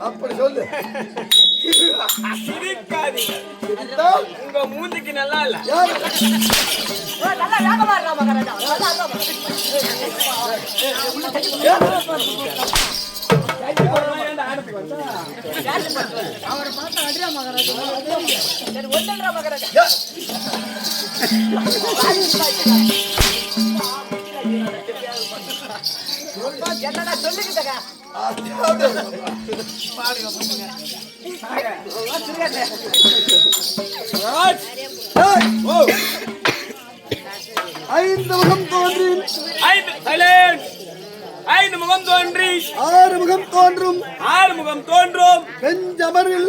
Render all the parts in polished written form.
அப்படி சொல்லு. உங்க மூஞ்சிக்கு நல்லா இல்ல. அவரை பார்த்தா அடியா மகாராஜா மகாராஜா என்னடா சொல்லிக்கிட்டங்க ஐந்து முகம் தோன்றி ஐந்து முகம் தோன்றி ஆறு முகம் தோன்றும் ஆறு முகம் தோன்றும் வெஞ்சமரில்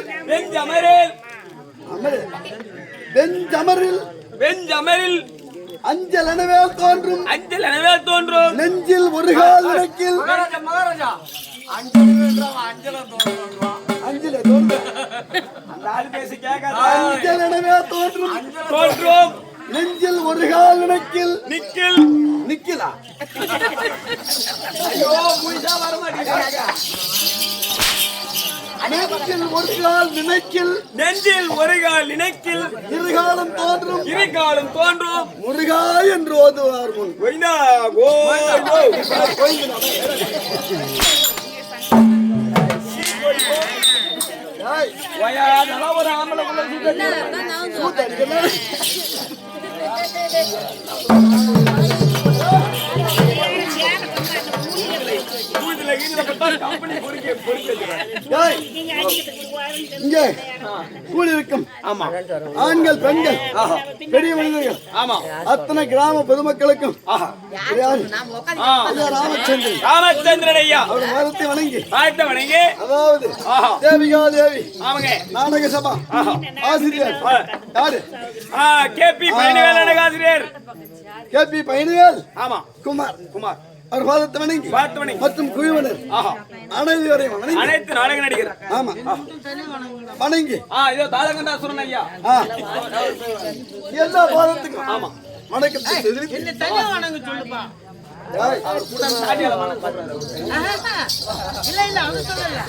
வெஞ்சமரில் அஞ்சல் எனவே தோன்றும் நெஞ்சில் ஒரு கால் இறக்கில் மகாராஜா அஞ்சல தோன்றும் அஞ்சல் எனவே தோன்றும் நெஞ்சில் ஒரு கால் இணக்கில் நிக்கிலா ஐயோ முயசா வர மாட்டேங்க. நெஞ்சில் ஒரு கால் நினைக்கில் நெஞ்சில் ஒரு கால் நினைக்கில் இருகாலம் தோன்றும் முருகா என்று ஓதுவார் முன் ஒரு ஆம்பளை இங்கே கூடியிருக்கும் ஆண்கள் பெண்கள் பெரிய மனிதர்கள் அத்தனை கிராம பொதுமக்களுக்கும் ராமச்சந்திரன் ஐயா அவர் மரத்தை வணங்கி அதாவது தேவி நாடக சபா ஆசிரியர் யாரு கேபி பழனிவேல் ஆசிரியர் கேபி பழனிவேல் குமார் அவர் பாதத்தை வணங்கி மற்றும் குழுவினர் அனைத்து நாடக நடிகர் வணங்கி இதோ தாளகண்டாசுரன் ஐயா எல்லா பாதத்துக்கும் வணக்கத்தை இல்ல அவரு சொல்லல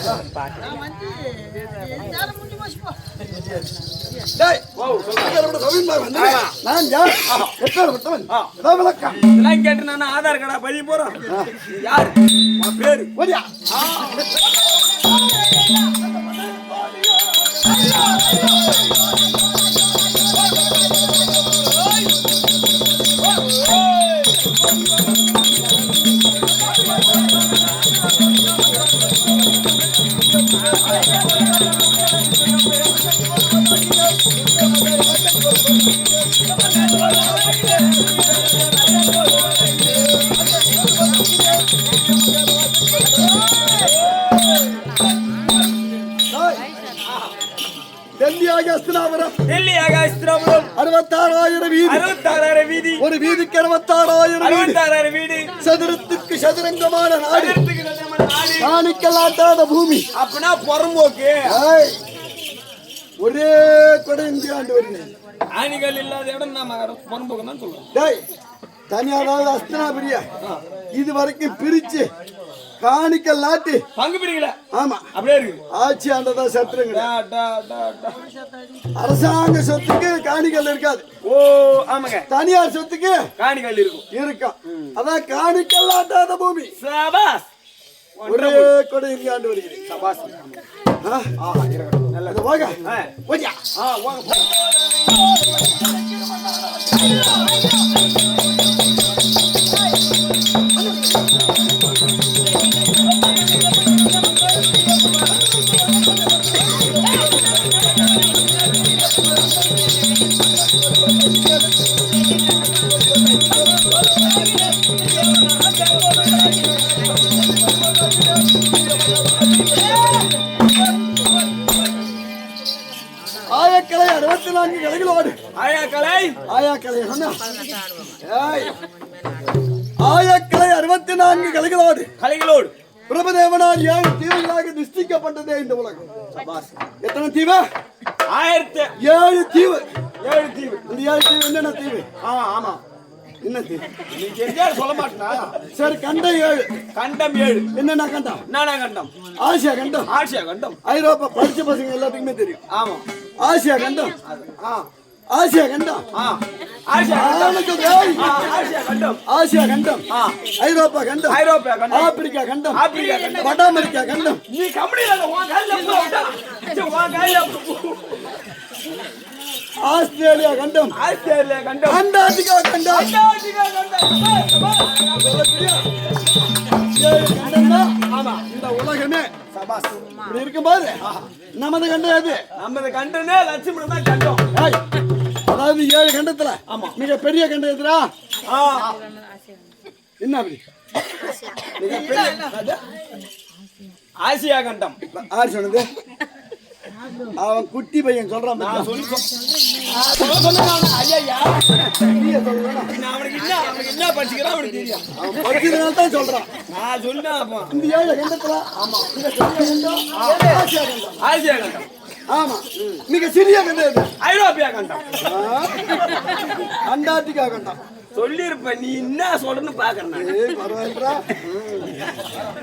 நான் வந்து நேரம் முடிஞ்சு போச்சு போ டேய் இவரோட ரவீந்திரன் வந்து நான் யார் எப்பேற்பட்டவன் ஏதாவது விளக்கம் இதெல்லாம் கேட்டு நான் ஆதார் கார்டா பதிய போறோம் யார் உன் பேரு ஓடியா டெல்லியாக அஸ்தினாபுரம் டெல்லியாக அஸ்தினாபுரம் 66,000 வீதி 66,000 வீதி ஒரு வீதிக்கு 66,000 வீதி 66,000 வீடு சதுரத்துக்கு சதுரங்கமான நாடு சதுரத்துக்கு சதுரமான நாடு காணிக்கலாட்டாத பூமி அப்பனா பொறம்போக்கு ஏய், ஒரே கொடை இந்தியாண்டு வருது ஆணிகள் இல்லாத இடம் நாம பொறம்போக்கு தான் சொல்றோம் டேய் தனியாவது அஸ்தினாபுரியா இது வரைக்கும் பிரிச்சு காணிக்கல் நாட்டு பங்கு பிரிக்கல ஆமா அப்படியே இருக்கு ஆட்சி ஆண்டதா சத்துருங்க டா, டா, டா, டா. அரசாங்க சொத்துக்கு காணிக்கல் இருக்காது ஓ ஆமாங்க தனியார் சொத்துக்கு காணிகள் இருக்கும் இருக்கும் அதான் காணிக்கல் நாட்டாத பூமி சபாஸ் ஒரே கொடை இந்தியாண்டு வருகிறது சபாஸ் நல்லது வாங்க ஓடியா வாங்க ஆயக்கலை 64 கலைகளோடு ஆயாக்கலை ஆயாக்கலை அண்ணா. ஏய், ஆயக்கலை 64 கலைகளோடு கலைகளோடு பிரபதேவனால் 7 தீவுகளாக நிஷ்டிக்கப்பட்டதே இந்த உலகம். எத்தனை தீவு? 7 தீவு. 7 தீவு இந்த 7 தீவு என்னென்ன தீவு? ஆமா என்ன தீவு? நீ தெரிஞ்சா சொல்ல மாட்டா சரி, கண்டம் 7. கண்டம் 7 என்னென்ன கண்டம்? நானா கண்டம் ஆசியா கண்டம். ஆசியா கண்டம் ஐரோப்பா படிச்ச பசங்க எல்லாத்துக்குமே தெரியும். ஆமா ஆசியா கண்டம். ஆசியா கண்டம். ஆசியா கண்டம் ஆசியா கண்டம் ஆசியா கண்டம். ஐரோப்பா கண்டம். ஐரோப்பியா கண்டம் ஆப்பிரிக்கா கண்டம். ஆப்பிரிக்கா கண்டம் வட அமெரிக்கா கண்டம். நீ கம்பெனில உன் கையில போடா உன் கையில ஆஸ்திரேலியா கண்டம். ஆஸ்திரேலியா கண்டம் அண்டார்டிகா கண்டம். அண்டார்டிகா கண்டம் ஆமா, இந்த உலகமே சபாஸ் இப்படி இருக்கும்போது நமது கண்டம் எது? நம்ம கண்டனே லட்சுமணன் தான் கண்டம் ஏய், அதாவது 7 கண்டத்துல மிக பெரிய கண்டம் எதுடா? என்ன அப்படி ஆசியா கண்டம் யார் சொன்னது? அவன் குட்டி பையன் சொல்றான். ஐயா நீயே சொல்றா. அவனுக்கு என்ன படிச்சுக்கிறான் அவனுக்கு தெரியும் அவன் படிச்சதுனால தான் சொல்றான். நான் சொன்னேன் அப்போ இந்த 7 கண்டத்துல மிக பெரிய கண்டம் ஆசியா கண்டம். ஆசியா கண்டம் ஆமா, மிக சிறிய கண்டம் எது? ஐரோப்பியா கண்டம் அண்டார்டிகா கண்டம். சொல்லிருப்ப நீ என்ன சொல்றன்னு பாக்குறேன் ஏய், பரவாயில்லைடா.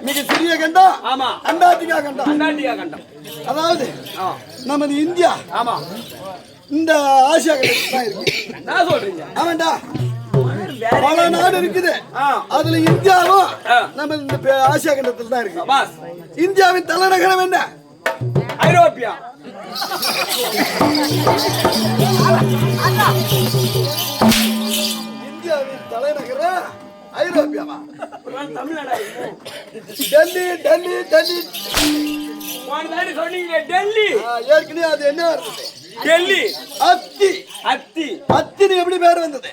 மிக சிறிய கண்டம் ஆமா அண்டார்டிகா கண்டம். அண்டார்டிகா கண்டம் அதாவது நமது இந்தியா ஆமா இந்த ஆசியா கண்டத்துல தான் இருக்கு. நான் சொல்றீங்க ஆமாண்டா, பல நாடு இருக்குது. அதுல இந்தியாவும் நம்ம இந்த ஆசியா கண்டத்துல தான் இருக்கு. பாஸ் இந்தியாவின் தலைநகரம் என்ன? ஐரோப்பியா இந்தியாவின் தலைநகரம் ஐரோப்பியாவா? தமிழ்நாடா டெல்லி. டெல்லி டெல்லி சொன்னீங்க டெல்லி ஏற்கனவே அது என்ன இருந்தது? டெல்லி அத்தி. அத்தி அத்தின்னு எப்படி பேர் வந்தது?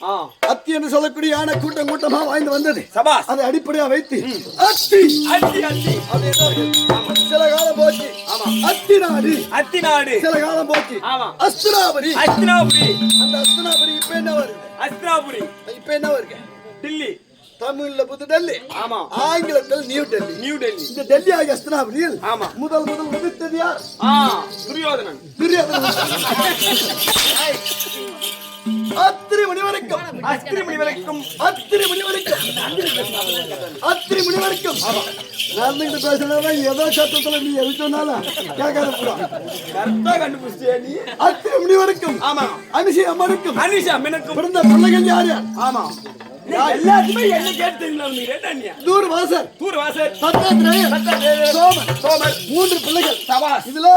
ஆ அத்தி என்று சொல்லக்கூடிய யானை கூட்டம் கூட்டமா வாய்ந்து வந்தது. சபாஸ் அதை அடிப்படையா வைத்து அத்தி அத்தி அத்தி அப்படி என்ன இருக்கு? சில காலம் போச்சு. அத்தி நாடு. அத்தி நாடு சில காலம் போச்சு. ஆமா அஸ்தினாபுரி. அஸ்தினாபுரி அந்த அஸ்தினாபுரி இப்ப என்ன வருது? அஸ்தினாபுரி இப்ப என்ன வருது? டெல்லி தமிழ்ல புது டெல்லி, ஆமா ஆங்கிலத்தில் நியூ டெல்லி. நியூ டெல்லி இந்த டெல்லி ஆகிய அஸ்தினாபுரியில் ஆமா முதல் உதித்தது யார்? துரியோதனன் துரியோதனன். அத்திரி மணி வரைக்கும் அஸ்திரி மணி வரைக்கும் அத்திரி மணி வரைக்கும் அத்திரி மணி வரைக்கும் நடந்துகிட்டு பேசுறதா ஏதோ சத்தத்துல நீ எது சொன்னாலும் கேட்காத போறோம். கரெக்டா கண்டுபிடிச்சியா நீ? அத்திரி மணி வரைக்கும் ஆமா. அனுஷி அம்மனுக்கும் அனிஷா மினுக்கும் பிறந்த பிள்ளைகள் யார் யார்? ஆமா. எல்லாத்துமே என்ன கேட்டீங்களா நீ? ரெண்டன்யா தூர் வாசர் தூர் வாசர் தத்தாத்திரேயர் சோமன் சோமர் 3 பிள்ளைகள். சபாஸ். இதுல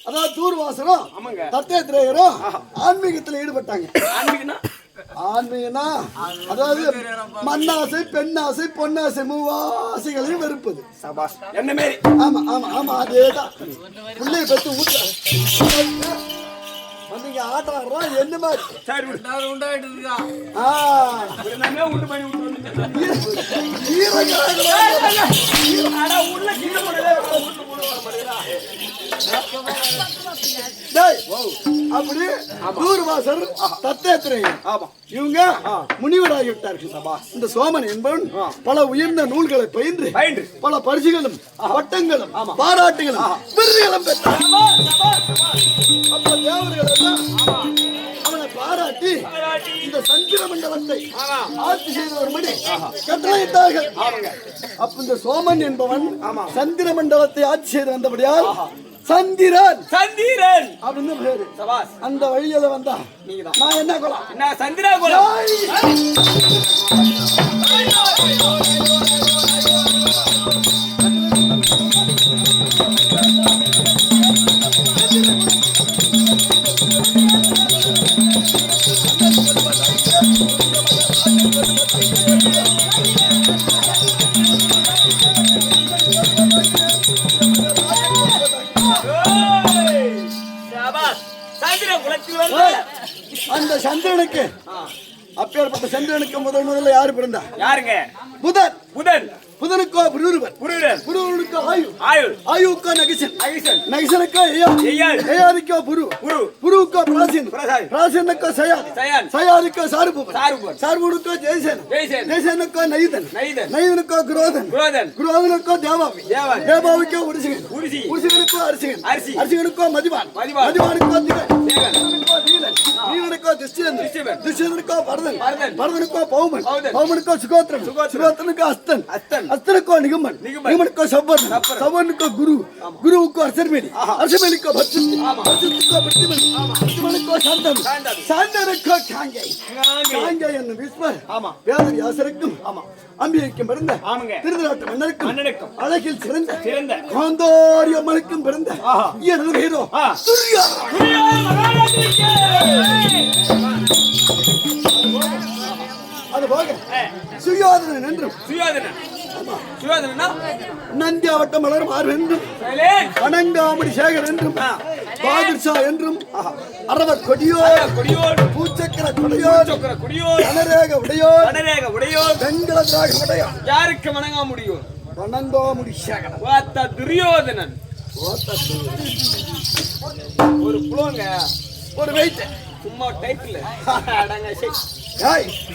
அதாவது தூர் வாசரும் ஆமாங்க. தத்தாத்திரேயரும் ஆன்மீகத்துல ஈடுபட்டாங்க. ஆன்மீகனா ஆன்மீகனா அதாவது மண்ணாசை பெண்ணாசை பொன்னாசை மூவாசைகளையும் வெறுப்பது. சபாஸ். என்ன மாரி? ஆமா ஆமா ஆமா அதேதான். பிள்ளைய பெற்று ஊட்ட வந்தீங்க ஆட்டம் ஆடுறோம் என்ன மாதிரி. சரி விடு. நான் உண்டாயிட்டு இருக்கா. ஆ நானே உண்டு பண்ணி விட்டுறேன். அட உள்ள கீழ போடல உள்ள போட மாட்டேடா. டேய் அப்படி தூர்வாசர் தத்தாத்திரேயர் ஆமா. இவங்க முனிவராகி விட்டார்கள். இந்த சோமன் என்பவன் பல உயர்ந்த நூல்களை பயின்று பல பரிசுகளும் பட்டங்களும் பாராட்டுகளும் விருதுகளும் பெற்றார். அப்ப தேவர்கள் எல்லாம் அவனை பாராட்டி இந்த சந்திர மண்டலத்தை ஆட்சி செய்து வரும்படி கட்டளையிட்டார்கள். அப்ப இந்த சோமன் என்பவன் சந்திர மண்டலத்தை ஆட்சி செய்து வந்தபடியால் சந்திரன் சந்திரன் அப்படின்னு பேரு. சபாஸ். அந்த வழியில வந்தா நீங்கதான். நான் என்ன கொலாம்? என்ன சந்திரா கோலம்? சபாஸ். சந்திரா குலத்தில் வந்து அந்த சந்திரனுக்கு அப்பேற்பட்ட சந்திரனுக்கு முதல்ல யாரு பிறந்தா? யாருங்க? புதன். புதன். புதனுக்கோ புருவன். புருடன். புருவனுக்கோ ஆயு. ஆயுள். ஆயுக்கோ நகிசன். அகிசன். நகிசனுக்கோ ஏயாதி. ஏயாதி. ஏயாதிக்கோ புரு. புரு. புருவுக்கோ பிராசின். பிரசாய். பிராசினுக்கோ சயாதி. சயான். சயாதிக்கோ சாருபூபன். சாருபூபன். சாருபூனுக்கோ ஜெயசேன். ஜெயசேன். ஜெயசேனுக்கோ நயிதன். நயிதன். நயிதனுக்கோ குரோதன். குரோதன். குரோதனுக்கோ தேவாவி. தேவாவி. தேவாவிக்கோ உருசிகன். உருசி. உருசிகனுக்கோ அரிசிகன். அரிசி. அரிசிகனுக்கோ மதிவான். மதிவான். மதிவானுக்கோ திகன். தேவன். திகனுக்கோ நீலன். நீலனுக்கோ திஷ்டியன். திஷ்டியன். திஷ்டியனுக்கோ பரதன். பரதன். பரதனுக்கோ பௌமன். பௌமன். பௌமனுக்கோ சுகோத்திரன். சுகோத்திரன். சுகோத்திரனுக்கோ அஸ்தன். அஸ்தன். அஸ்தனுக்கோ நிகுமன். நிகுமன். நிகுமனுக்கோ சவ்வரன். சவ்வரன். சவ்வரனுக்கோ குரு. குருவுக்கோ அர்சமேலி. அர்சமேலிக்கோ பத்சுத்தி. பத்சுத்திக்கோ பிருத்திமன். பிருத்திமனுக்கோ சாந்தன். சாந்தனுக்கோ காங்கை. காங்கை என்னும் விஸ்வர். வேதவியாசருக்கும் அம்பிகைக்கும் பிறந்த திருதராட்ட மன்னருக்கும் அழகில் சிறந்த காந்தாரி அம்மனுக்கும் பிறந்த எனது ஹீரோ அது போக சுயோதனன் என்றும் நந்தியாவட்ட மலர் மாறு என்றும் அனங்காமடி சேகர் என்றும் பாதுஷா என்றும் அரவர் கொடியோர் பூச்சக்கர கொடியோர் கனரேக உடையோர் வெண்கல திராக உடையோர் யாருக்கு வணங்க முடியும்? வணங்காமுடி சேகர் துரியோதனன் ஒரு புலோங்க ஒரு வெயிட் சும்மா டைட்டில்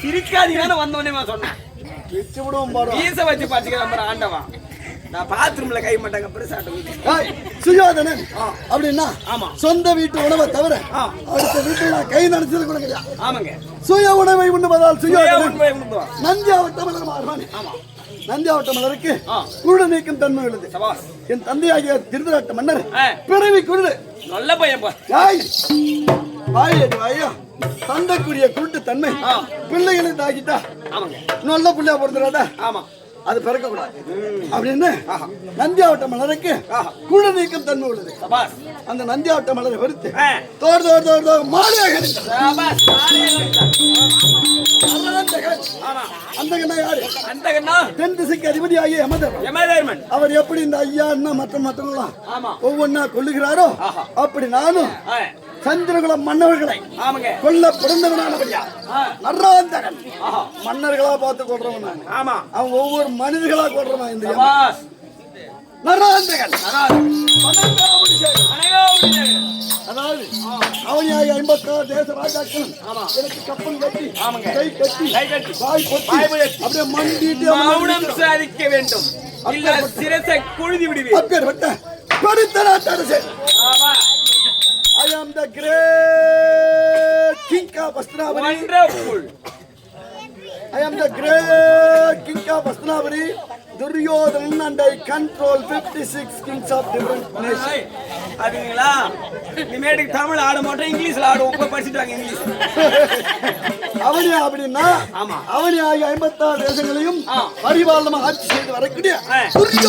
சிரிக்காதீங்க வந்தோடனே சொன்னேன் வச்சு விடுவோம் பாரு ஈச வச்சு பாத்துக்கிற ஆண்டவன் நான் பாத்ரூம்ல கை மாட்டாங்க பெருசாட்டம். சுயோதனன் அப்படின்னா ஆமா சொந்த வீட்டு உணவை தவிர அடுத்த வீட்டுல நான் கை நினைச்சது கூட கிடையாது. ஆமாங்க சுய உணவை உண்ணுவதால் சுயோதனன் உண்ணுவான். நந்தியாவட்ட மலர் மாறுவான். ஆமாம் மலருக்கு குருட நீக்கும் தன்மை உள்ளது. என் தந்தையாகிய திருதராட்ட மன்னர் பிறவி குருடு நல்ல பையன் வாயா தந்தைக்குரிய குருட்டு தன்மை பிள்ளைகளை தாக்கிட்டா நல்ல பிள்ளையா பிறந்துடாதா? ஆமா அது பிறக்க கூடாது அப்படின்னு நந்தியாவட்ட மலருக்கு குருட நீக்கம் தன்மை உள்ளது. அந்த நந்தியாவட்ட மலரை வெறுத்து தோர் மாலையாக தென் திசைக்கு அதிபதியாகிய யமதர்மன் அவர் எப்படி இந்த ஐயா என்ன மற்றவங்களாம் ஒவ்வொன்னா கொல்லுகிறாரோ அப்படி நானும் சந்திரகுல மன்னர்களை கொல்ல பிறந்தவனானபடியா நர்ராந்தகன் மன்னர்களா பார்த்து கொள்றவன். அவன் ஒவ்வொரு மனிதர்களா கொள்றவன். இந்த நர்ராந்தகன் அதாவது அவனியாகி 56 தேச ராஜாக்களும் எனக்கு கப்பல் கட்டி கை கட்டி வாய் பொத்தி அப்படியே மண்டிட்டு மௌனம் சாதிக்க வேண்டும். இல்ல சிரசை குழுதி விடுவேன். அப்பேற்பட்ட பெருத்தராட்ட அரசே I am the great king of of Hastinapuri. Wonderful. I am the great king of Hastinapuri, Duryodhan, and I control 56 kings of different nations. அதுங்களா இனிமேட்டுக்கு Tamil ஆட மாட்டோம் இங்கிலீஷ்ல ஆடுவோம் இப்ப படிச்சுட்டாங்க இங்கிலீஷ் அவனி அப்படின்னா அவனி ஆகிய 56 தேசங்களையும் பரிபாலனமா ஆட்சி செய்து வரக்கூடிய